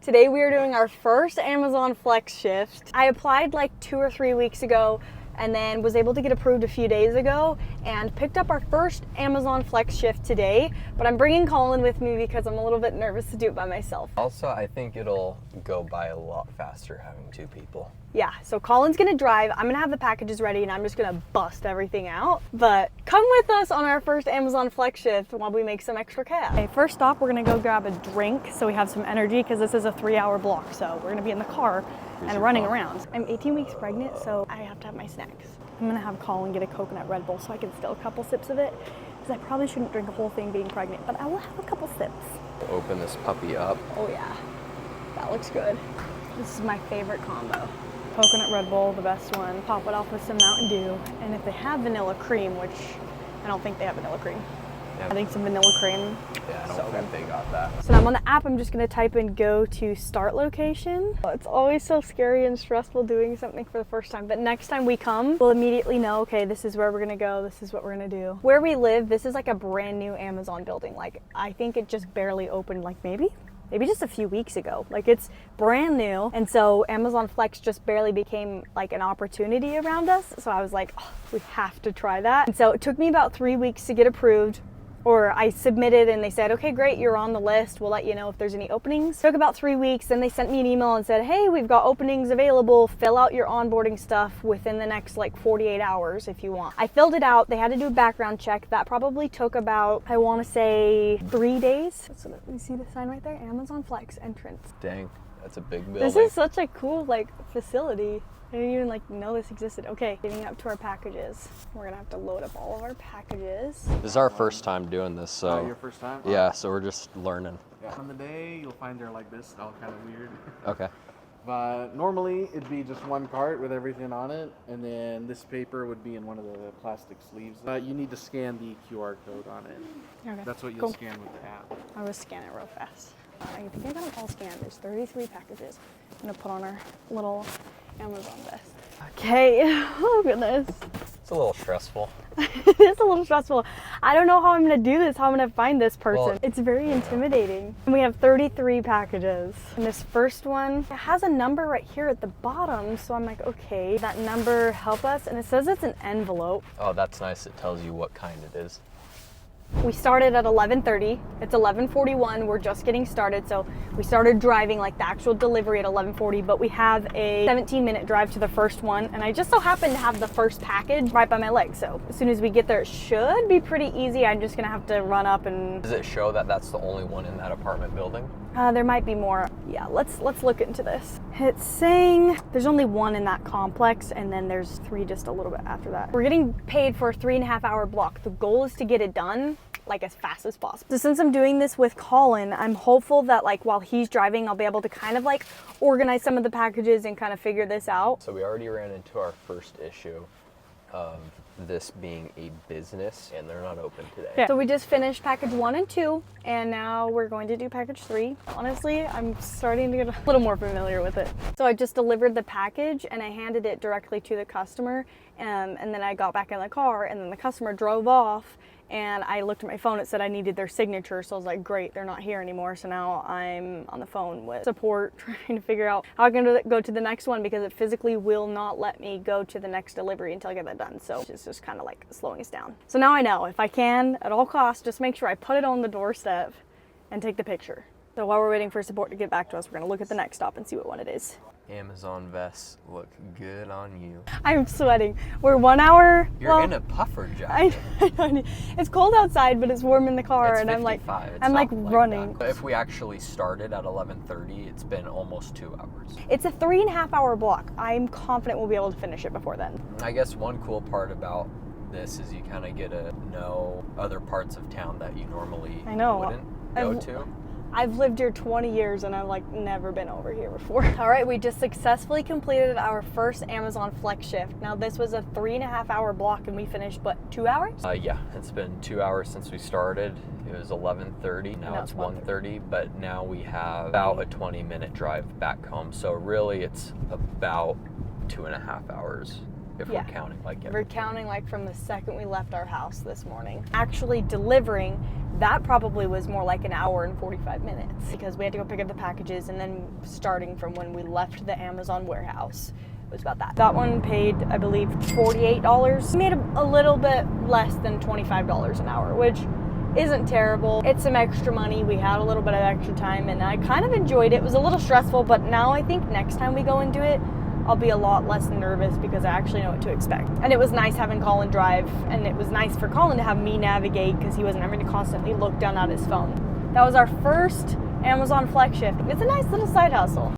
Today we are doing our first Amazon Flex shift. I applied like 2 or 3 weeks ago and then was able to get approved a few days ago and picked up our first Amazon Flex shift today, but I'm bringing Colin with me because I'm a little bit nervous to do it by myself. Also, I think it'll go by a lot faster having 2 people. Yeah, so Colin's gonna drive, I'm gonna have the packages ready and I'm just gonna bust everything out. But come with us on our first Amazon Flex shift while we make some extra cash. Okay, first stop, we're gonna go grab a drink so we have some energy because this is a 3-hour block, so we're gonna be in the car and running around. I'm 18 weeks pregnant, so I have to have my snacks. I'm gonna have Colin get a coconut Red Bull so I can steal a couple sips of it because I probably shouldn't drink a whole thing being pregnant, but I will have a couple sips. Open this puppy up. Oh yeah, that looks good. This is my favorite combo. Coconut Red Bull, the best one. Top it off with some Mountain Dew. And if they have vanilla cream, which I don't think they have vanilla cream. Yeah. I think some vanilla cream. Yeah, I don't think they got that. So now I'm on the app, I'm just gonna type in go to start location. It's always so scary and stressful doing something for the first time, but next time we come, we'll immediately know, okay, this is where we're gonna go, this is what we're gonna do. Where we live, this is like a brand new Amazon building. Like, I think it just barely opened, like maybe just a few weeks ago. Like, it's brand new, and so Amazon Flex just barely became like an opportunity around us. So I was like, oh, we have to try that. And so it took me about 3 weeks to get approved. Or I submitted and they said, okay, great, you're on the list. We'll let you know if there's any openings. It took about 3 weeks. Then they sent me an email and said, hey, we've got openings available. Fill out your onboarding stuff within the next like 48 hours if you want. I filled it out. They had to do a background check. That probably took about, I want to say 3 days. So you see the sign right there? Amazon Flex entrance. Dang, that's a big building. This is such a cool like facility. I didn't even like know this existed. Okay, getting up to our packages. We're gonna have to load up all of our packages. This is our first time doing this, so. Oh, your first time? Yeah, so we're just learning. Yeah. On the day, you'll find they're like this, all kind of weird. Okay. But normally, it'd be just one cart with everything on it, and then this paper would be in one of the plastic sleeves. You need to scan the QR code on it. Okay. That's what you'll Cool. scan with the app. I will scan it real fast. I think I got them all scanned. There's 33 packages. I'm gonna put on our little Amazon vest. Okay, oh goodness. It's a little stressful. It's a little stressful. I don't know how I'm gonna do this, how I'm gonna find this person. Well, it's very intimidating. And we have 33 packages. And this first one, it has a number right here at the bottom. So I'm like, okay, that number help us. And it says it's an envelope. Oh, that's nice. It tells you what kind it is. We started at 11:30. It's 11:41. We're just getting started. So we started driving like the actual delivery at 11:40, but we have a 17-minute drive to the first one. And I just so happen to have the first package right by my leg. So as soon as we get there, it should be pretty easy. I'm just gonna have to run up and... Does it show that that's the only one in that apartment building? There might be more. Yeah, let's look into this. It's saying there's only one in that complex and then there's 3 just a little bit after that. We're getting paid for a 3.5-hour block. The goal is to get it done like as fast as possible. So since I'm doing this with Colin, I'm hopeful that like while he's driving, I'll be able to kind of like organize some of the packages and kind of figure this out. So we already ran into our first issue of this being a business and they're not open today. Yeah. So we just finished package 1 and 2 and now we're going to do package 3. Honestly, I'm starting to get a little more familiar with it. So I just delivered the package and I handed it directly to the customer and then I got back in the car and then the customer drove off and I looked at my phone, it said I needed their signature, so I was like, great, they're not here anymore. So now I'm on the phone with support trying to figure out how I can go to the next one because it physically will not let me go to the next delivery until I get that done. So it's just kind of like slowing us down. So now I know if I can, at all costs, just make sure I put it on the doorstep and take the picture. So while we're waiting for support to get back to us, we're gonna look at the next stop and see what one it is. Amazon vests look good on you. I'm sweating. We're 1 hour. You're in a puffer jacket. I don't, it's cold outside, but it's warm in the car, It's and 55. I'm like not running. That. If we actually started at 11:30, it's been almost 2 hours. It's a 3.5-hour block. I'm confident we'll be able to finish it before then. I guess one cool part about this is you kind of get to know other parts of town that you normally wouldn't go to. I've lived here 20 years and I've like never been over here before. All right, we just successfully completed our first Amazon Flex shift. Now this was a 3.5-hour block and we finished, what, 2 hours? Yeah, it's been 2 hours since we started. It was 11:30, now it's 1:30, but now we have about a 20-minute drive back home. So really it's about 2.5 hours If Yeah. we're counting like We're everything. counting like from the second we left our house this morning. Actually delivering, that probably was more like an hour and 45 minutes because we had to go pick up the packages, and then starting from when we left the Amazon warehouse, it was about that. That one paid, I believe, $48. We made a little bit less than $25 an hour, which isn't terrible. It's some extra money. We had a little bit of extra time, and I kind of enjoyed it. It was a little stressful, but now I think next time we go and do it, I'll be a lot less nervous because I actually know what to expect. And it was nice having Colin drive, and it was nice for Colin to have me navigate because he wasn't having to constantly look down at his phone. That was our first Amazon Flex shift. It's a nice little side hustle.